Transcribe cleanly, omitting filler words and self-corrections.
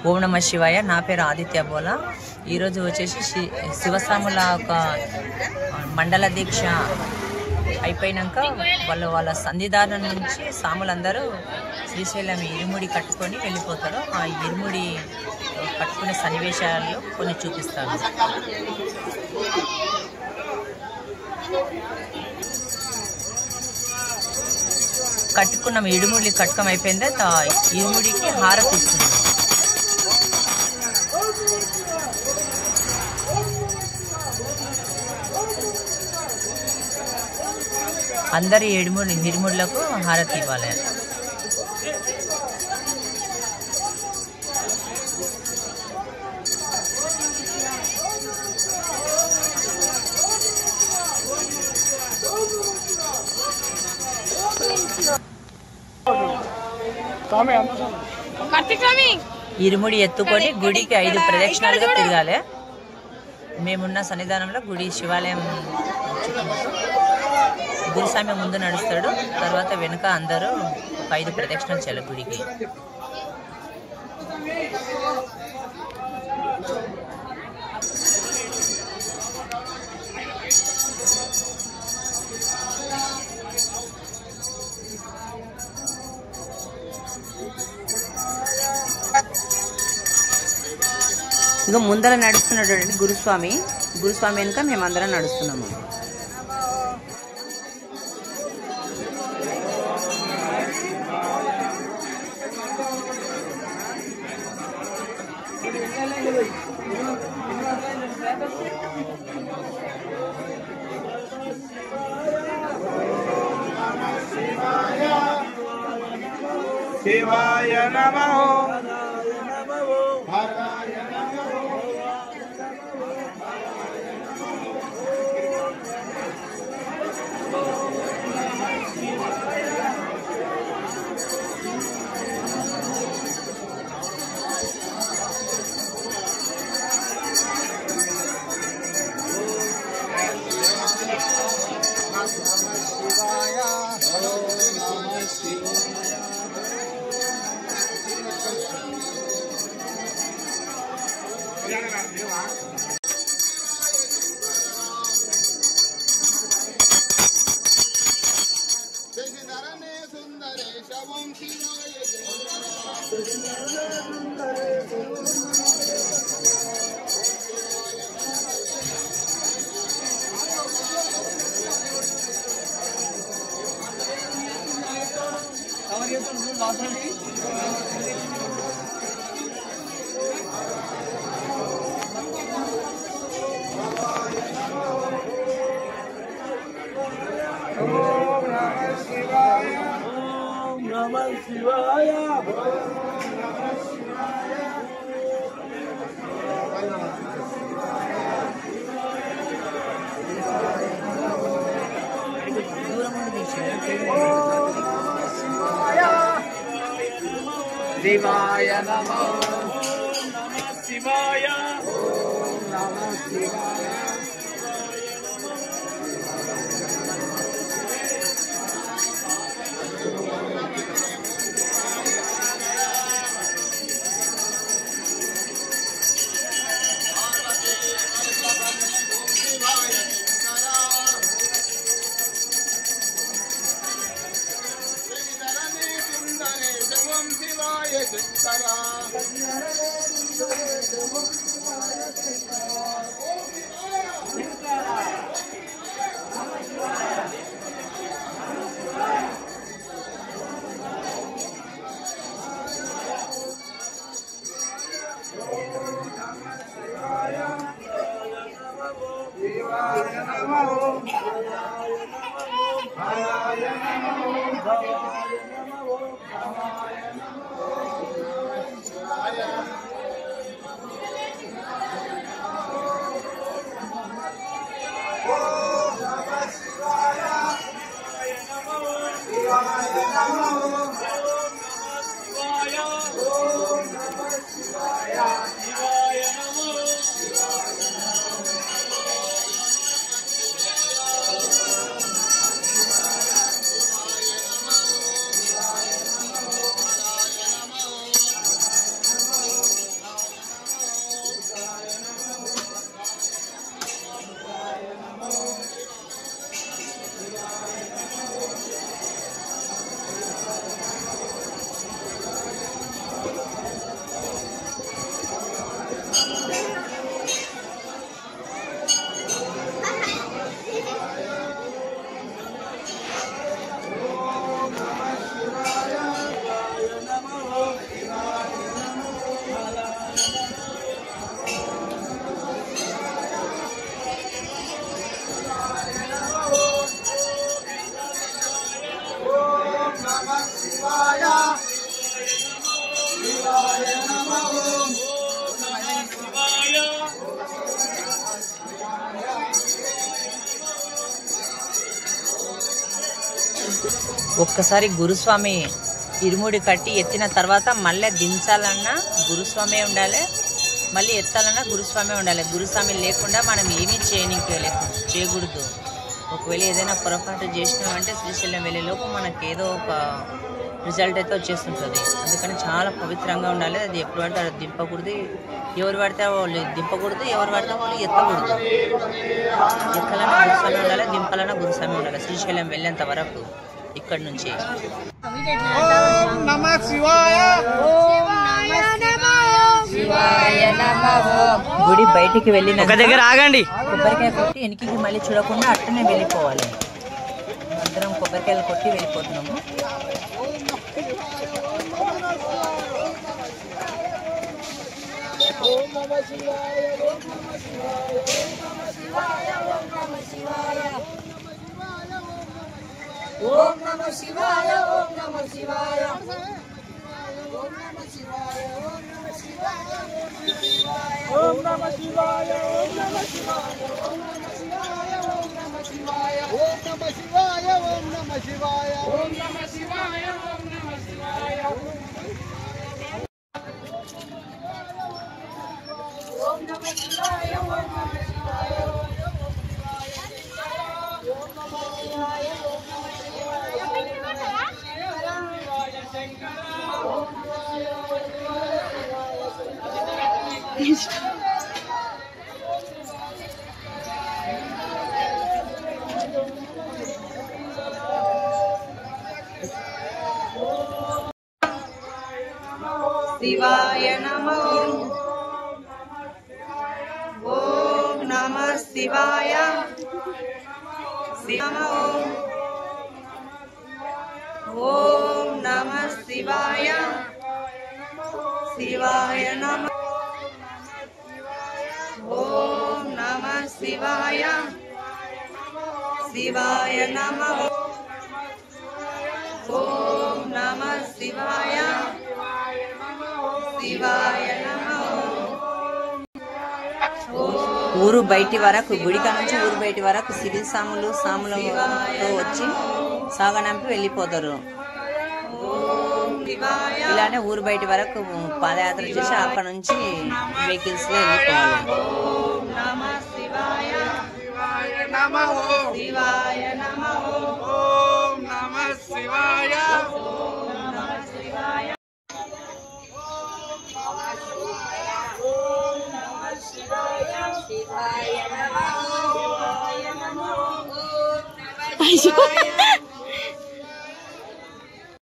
ఓం నమ శివాయ. నా పేరు ఆదిత్య బోలా. ఈరోజు వచ్చేసి శివసాముల ఒక మండల దీక్ష అయిపోయినాక వాళ్ళ సన్నిధానం నుంచి సాములందరూ శ్రీశైలం ఇరుముడి కట్టుకొని వెళ్ళిపోతారు. ఆ ఇరుముడి కట్టుకునే సన్నివేశాలు కొన్ని చూపిస్తాను. కట్టుకున్న ఇరుముడి కట్టుకం అయిపోయింది. ఇరుముడికి హారతి ఇస్తుంది. అందరి ఇరుముడులకు హారతి ఇవ్వాలి. ఇరుముడి ఎత్తుకొని గుడికి 5 ప్రదక్షిణాలుగా తిరగాలి. మేమున్న సన్నిధానంలో గుడి శివాలయం గురుస్వామి ముందు నడుస్తాడు. తర్వాత వెనుక అందరూ 5 ప్రదక్షిణాలు చేయాలి గుడికి. ఇక ముందర నడుస్తున్నటువంటి గురుస్వామి వెనుక మేమందరం నడుస్తున్నాము. శివాయ నమః. శివాయ నమః. శివాయ నమః. శివాయ ఒక్కసారి గురుస్వామి ఇరుముడి కట్టి ఎత్తిన తర్వాత మళ్ళీ దించాలన్నా గురుస్వామి ఉండాలి, మళ్ళీ ఎత్తాలన్నా గురుస్వామి ఉండాలి. గురుస్వామి లేకుండా మనం ఏమీ చేయకూడదు. ఒకవేళ ఏదైనా పొరపాటు చేసినామంటే శ్రీశైలం వెళ్ళేలోపు మనకి ఏదో ఒక రిజల్ట్ అయితే వచ్చేస్తుంటుంది. అందుకని చాలా పవిత్రంగా ఉండాలి. అది ఎప్పుడు పడితే అది దింపకూడదు, ఎవరు పడితే వాళ్ళు దింపకూడదు, ఎవరు పడితే వాళ్ళు ఎత్తకూడదు. ఎత్తాలన్నా గురుస్వామి ఉండాలి, దింపాలన్నా గురుస్వామి ఉండాలి శ్రీశైలం వెళ్ళేంత వరకు ఇక్కడి నుంచి. ఓం నమః శివాయ. గుడి బయటికి వెళ్ళిన ఒక దగ్గర ఆగండి. కొబ్బరికాయ కొట్టి వెనక్కి మళ్ళీ చూడకుండా అట్టనే వెళ్ళిపోవాలి. అందరం కొబ్బరికాయలు కొట్టి వెళ్ళిపోతున్నాము. ఓం నమః శివాయ ఓం నమః శివాయ ఓం నమః శివాయ ఓం నమః శివాయ ఓం నమః శివాయ ఓం నమః శివాయ ఓం నమః శివాయ ఓం నమః శివాయ ఓం నమః శివాయ ఓం నమః శివాయ ఓం నమః శివాయ ఓం నమః శివాయ ఓం నమః శివాయ ఓం నమః శివాయ శివాయ నమః. ఓం నమః శివాయ. ఓం నమః శివాయ. శివాయ నమః. ఓం నమః శివాయ. శివాయ నమః. ఓం నమః శివాయ. శివాయ నమః. ఊరు బయటి వరకు, గుడిక నుంచి ఊరు బయటి వరకు సిరి సాములతో వచ్చి సాగనంపి వెళ్ళిపోతారు. ఇలానే ఊరు బయటి వరకు పాదయాత్ర చేసి అక్కడ నుంచి వెహికల్స్ లో వెళ్ళిపోవాలి. శివాయ నమః. శివాయ నమః. ఓం నమః శివాయ. శివాయ